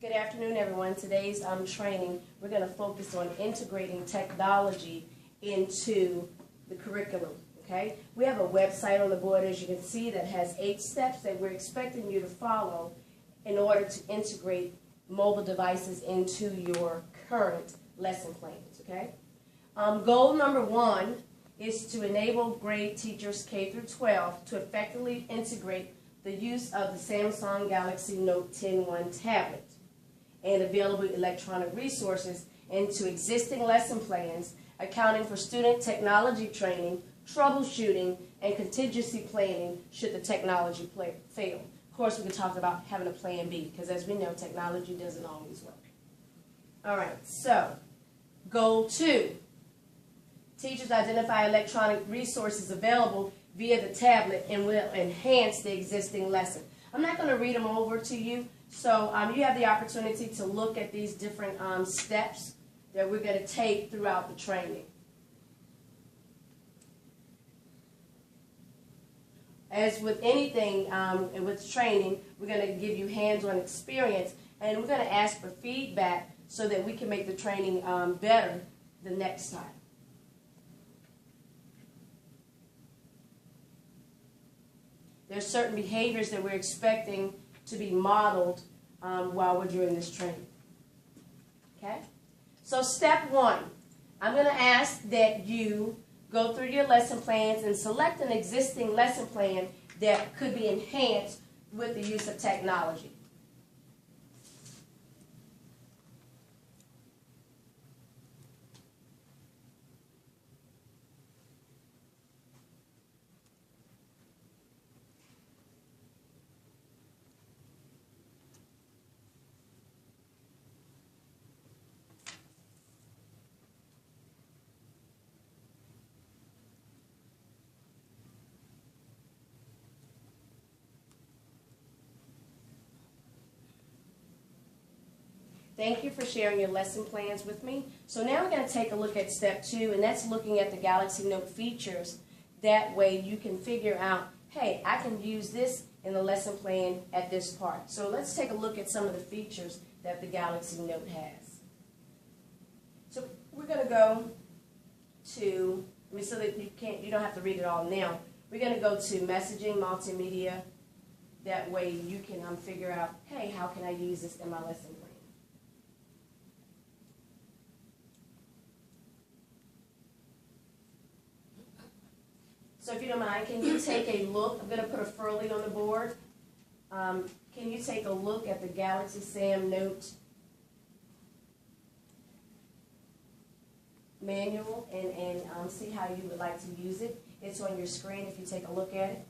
Good afternoon, everyone. Today's training, we're going to focus on integrating technology into the curriculum, okay? We have a website on the board, as you can see, that has 8 steps that we're expecting you to follow in order to integrate mobile devices into your current lesson plans, okay? Goal number 1 is to enable grade teachers K through 12 to effectively integrate the use of the Samsung Galaxy Note 10.1 tablet and available electronic resources into existing lesson plans, accounting for student technology training, troubleshooting, and contingency planning should the technology fail. Of course, we can talk about having a plan B, because as we know, technology doesn't always work. All right, so goal 2. Teachers identify electronic resources available via the tablet and will enhance the existing lesson. I'm not going to read them over to you, so you have the opportunity to look at these different steps that we're going to take throughout the training. As with anything and with training, we're going to give you hands-on experience, and we're going to ask for feedback so that we can make the training better the next time. There's certain behaviors that we're expecting to be modeled while we're doing this training. Okay? So step 1, I'm going to ask that you go through your lesson plans and select an existing lesson plan that could be enhanced with the use of technology. Thank you for sharing your lesson plans with me. So now we're going to take a look at step 2, and that's looking at the Galaxy Note features. That way you can figure out, hey, I can use this in the lesson plan at this part. So let's take a look at some of the features that the Galaxy Note has. So we're going to go to, so that you don't have to read it all now. We're going to go to messaging, multimedia. That way you can figure out, hey, how can I use this in my lesson plan? So if you don't mind, can you take a look? I'm going to put a furley on the board. Can you take a look at the Galaxy Sam Note manual and see how you would like to use it? It's on your screen if you take a look at it.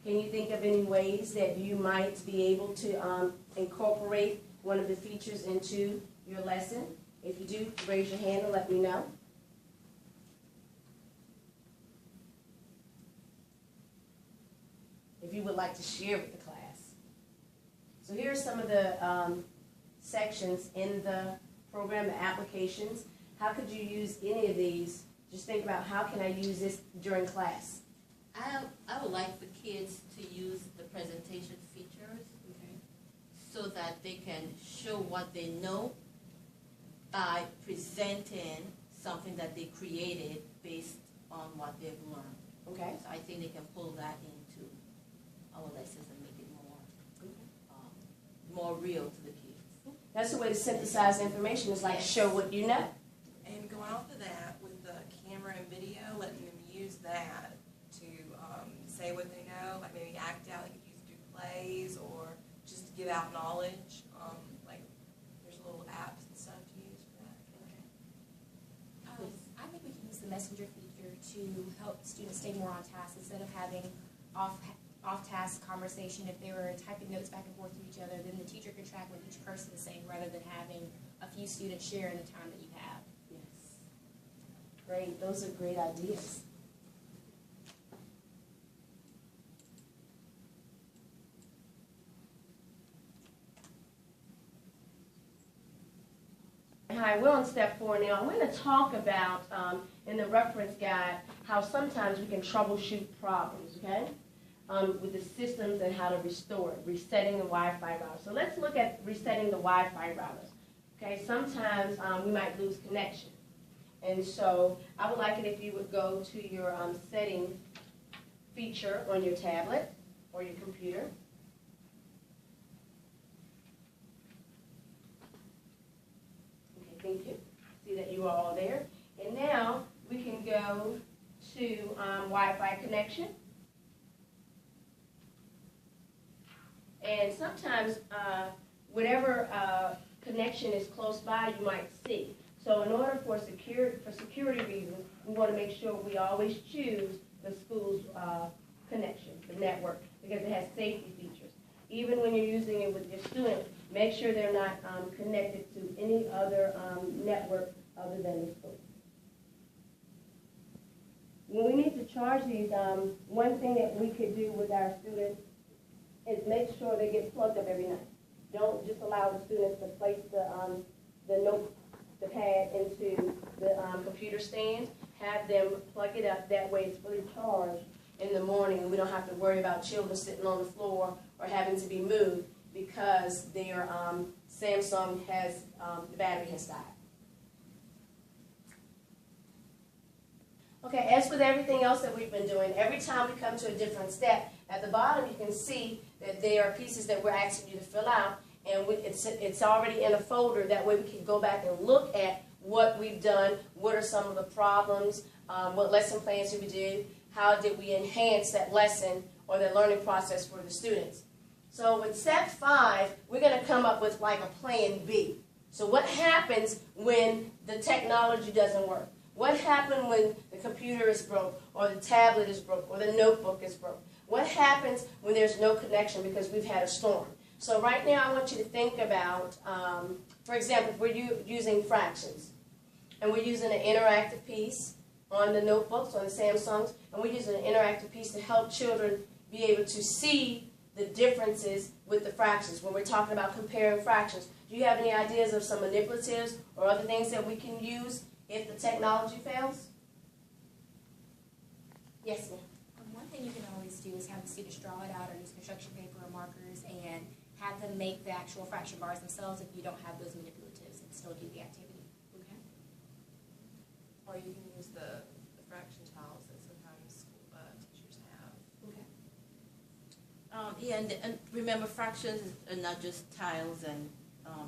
Can you think of any ways that you might be able to incorporate one of the features into your lesson? If you do, raise your hand and let me know. If you would like to share with the class. So here are some of the sections in the program, the applications. How could you use any of these? Just think about, how can I use this during class? I would like the kids to use the presentation features, okay, so that they can show what they know by presenting something that they created based on what they've learned. Okay. So I think they can pull that into our lessons and make it more real to the kids. That's the way to synthesize information, is like show what you know. And going off of that, with the camera and video, letting them use that to say what they know, like maybe act out, like if you do plays, or just to give out knowledge. Like there's little apps and stuff to use for that. Okay. I think we can use the messenger feature to help students stay more on task instead of having off-task conversation. If they were typing notes back and forth to each other, then the teacher can track what each person is saying rather than having a few students share in the time that you have. Yes. Great. Those are great ideas. Hi, we're on step 4 now. I'm going to talk about, in the reference guide, how sometimes we can troubleshoot problems, okay? with the systems and how to restore it, resetting the Wi-Fi router. So let's look at resetting the Wi-Fi routers. Okay, sometimes we might lose connection. And so I would like it if you would go to your settings feature on your tablet or your computer. Okay, thank you. See that you are all there. And now we can go to Wi-Fi connection. And sometimes whatever connection is close by, you might see. So in order for security reasons, we want to make sure we always choose the school's connection, the network, because it has safety features. Even when you're using it with your students, make sure they're not connected to any other network other than the school. When we need to charge these, one thing that we could do with our students is make sure they get plugged up every night. Don't just allow the students to place the pad into the computer stand. Have them plug it up. That way it's fully charged in the morning, and we don't have to worry about children sitting on the floor or having to be moved because their Samsung has, the battery has died. Okay, as with everything else that we've been doing, every time we come to a different step, at the bottom you can see that there are pieces that we're asking you to fill out, and it's already in a folder. That way we can go back and look at what we've done, what are some of the problems, what lesson plans did we do, how did we enhance that lesson or the learning process for the students. So with step 5, we're going to come up with like a plan B. So what happens when the technology doesn't work? What happened when the computer is broke, or the tablet is broke, or the notebook is broke? What happens when there's no connection because we've had a storm? So right now I want you to think about, for example, if we're using fractions, and we're using an interactive piece on the notebooks, on the Samsungs, and we're using an interactive piece to help children be able to see the differences with the fractions. When we're talking about comparing fractions, do you have any ideas of some manipulatives or other things that we can use if the technology fails? Yes, ma'am. One thing you can always do is have the students draw it out or use construction paper or markers and have them make the actual fraction bars themselves if you don't have those manipulatives and still do the activity. Okay. Or you can use the fraction tiles that sometimes teachers have. Okay. Yeah, and remember, fractions are not just tiles and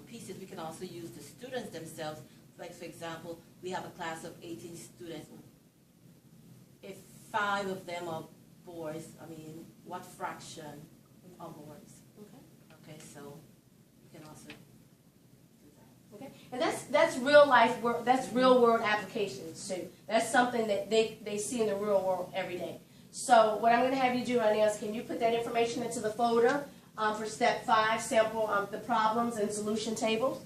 pieces. We can also use the students themselves. Like, for example, we have a class of 18 students. If 5 of them are boys, I mean, what fraction are boys? Okay. Okay, so you can also do that. Okay, and that's real life work. That's real world applications too. That's something that they see in the real world every day. So what I'm going to have you do right now is, can you put that information into the folder for step 5, sample the problems and solution tables.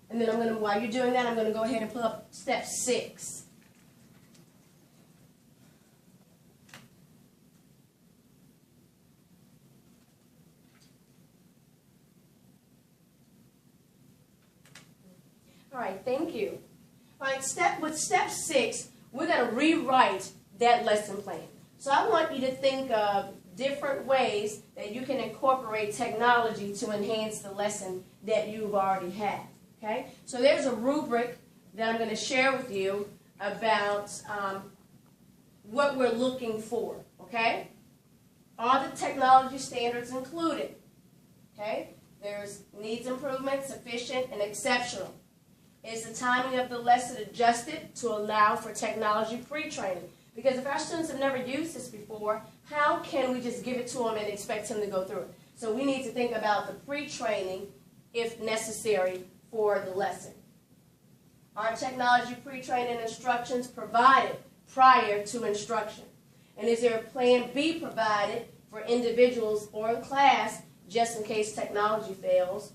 And then while you're doing that, I'm going to go ahead and pull up step 6. All right, thank you. All right, with step 6, we're going to rewrite that lesson plan. So I want you to think of different ways that you can incorporate technology to enhance the lesson that you've already had. Okay? So there's a rubric that I'm going to share with you about what we're looking for. Okay? Are the technology standards included? Okay? There's needs improvement, sufficient, and exceptional. Is the timing of the lesson adjusted to allow for technology pre-training? Because if our students have never used this before, how can we just give it to them and expect them to go through it? So we need to think about the pre-training, if necessary, for the lesson. Are technology pre-training instructions provided prior to instruction? And is there a plan B provided for individuals or the class just in case technology fails?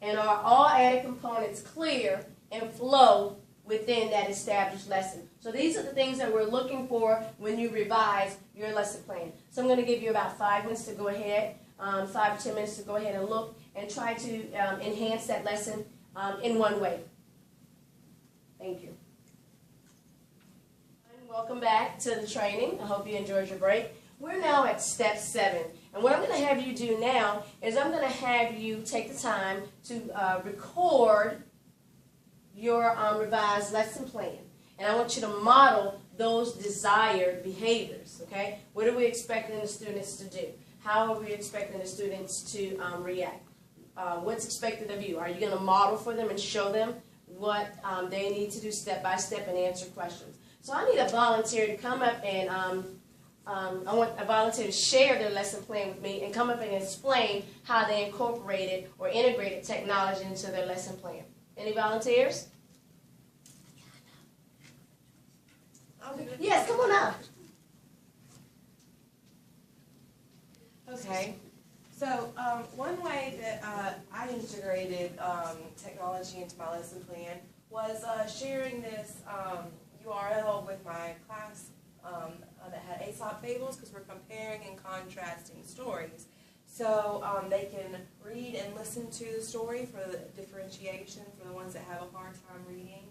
And are all added components clear and flow within that established lesson? So these are the things that we're looking for when you revise your lesson plan. So I'm going to give you about 5 minutes to go ahead, 5 to 10 minutes to go ahead and look and try to enhance that lesson in one way. Thank you. And welcome back to the training. I hope you enjoyed your break. We're now at step 7. And what I'm going to have you do now is I'm going to have you take the time to record your revised lesson plan. And I want you to model those desired behaviors, okay? What are we expecting the students to do? How are we expecting the students to react? What's expected of you? Are you going to model for them and show them what they need to do step by step and answer questions? So I need a volunteer to come up and I want a volunteer to share their lesson plan with me and come up and explain how they incorporated or integrated technology into their lesson plan. Any volunteers? Yes, come on up. Okay. So one way that I integrated technology into my lesson plan was sharing this URL with my class that had Aesop fables, because we're comparing and contrasting stories. So they can read and listen to the story for the differentiation for the ones that have a hard time reading.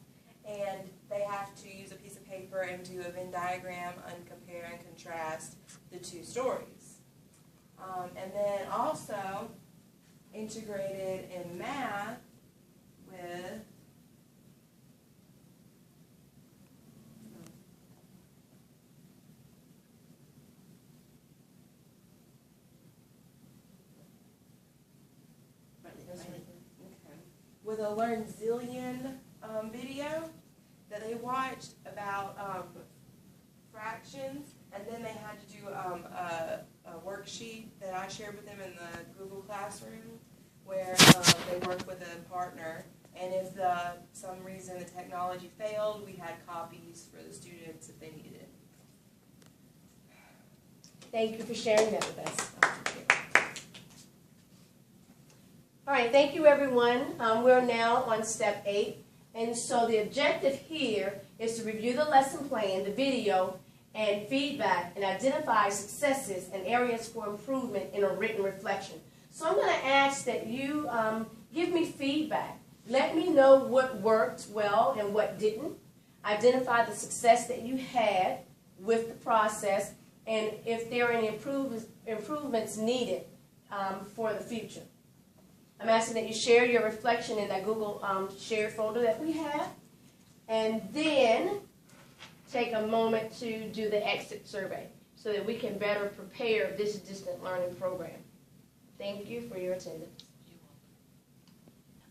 And they have to use a piece of paper and do a Venn diagram and compare and contrast the two stories. And then also integrated in math with a Learn Zillion video that they watched about fractions, and then they had to do a worksheet that I shared with them in the Google Classroom, where they worked with a partner, and if some reason the technology failed, we had copies for the students if they needed it. Thank you for sharing that with us. All right, thank you, everyone. We're now on step 8. And so the objective here is to review the lesson plan, the video, and feedback, and identify successes and areas for improvement in a written reflection. So I'm going to ask that you give me feedback. Let me know what worked well and what didn't. Identify the success that you had with the process, and if there are any improvements needed for the future. I'm asking that you share your reflection in that Google shared folder that we have, and then take a moment to do the exit survey so that we can better prepare this distant learning program. Thank you for your attendance.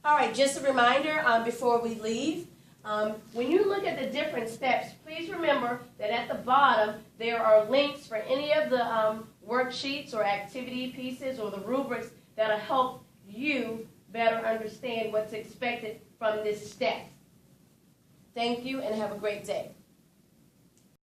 All right, just a reminder before we leave, when you look at the different steps, please remember that at the bottom there are links for any of the worksheets or activity pieces or the rubrics that will help you better understand what's expected from this step. Thank you and have a great day.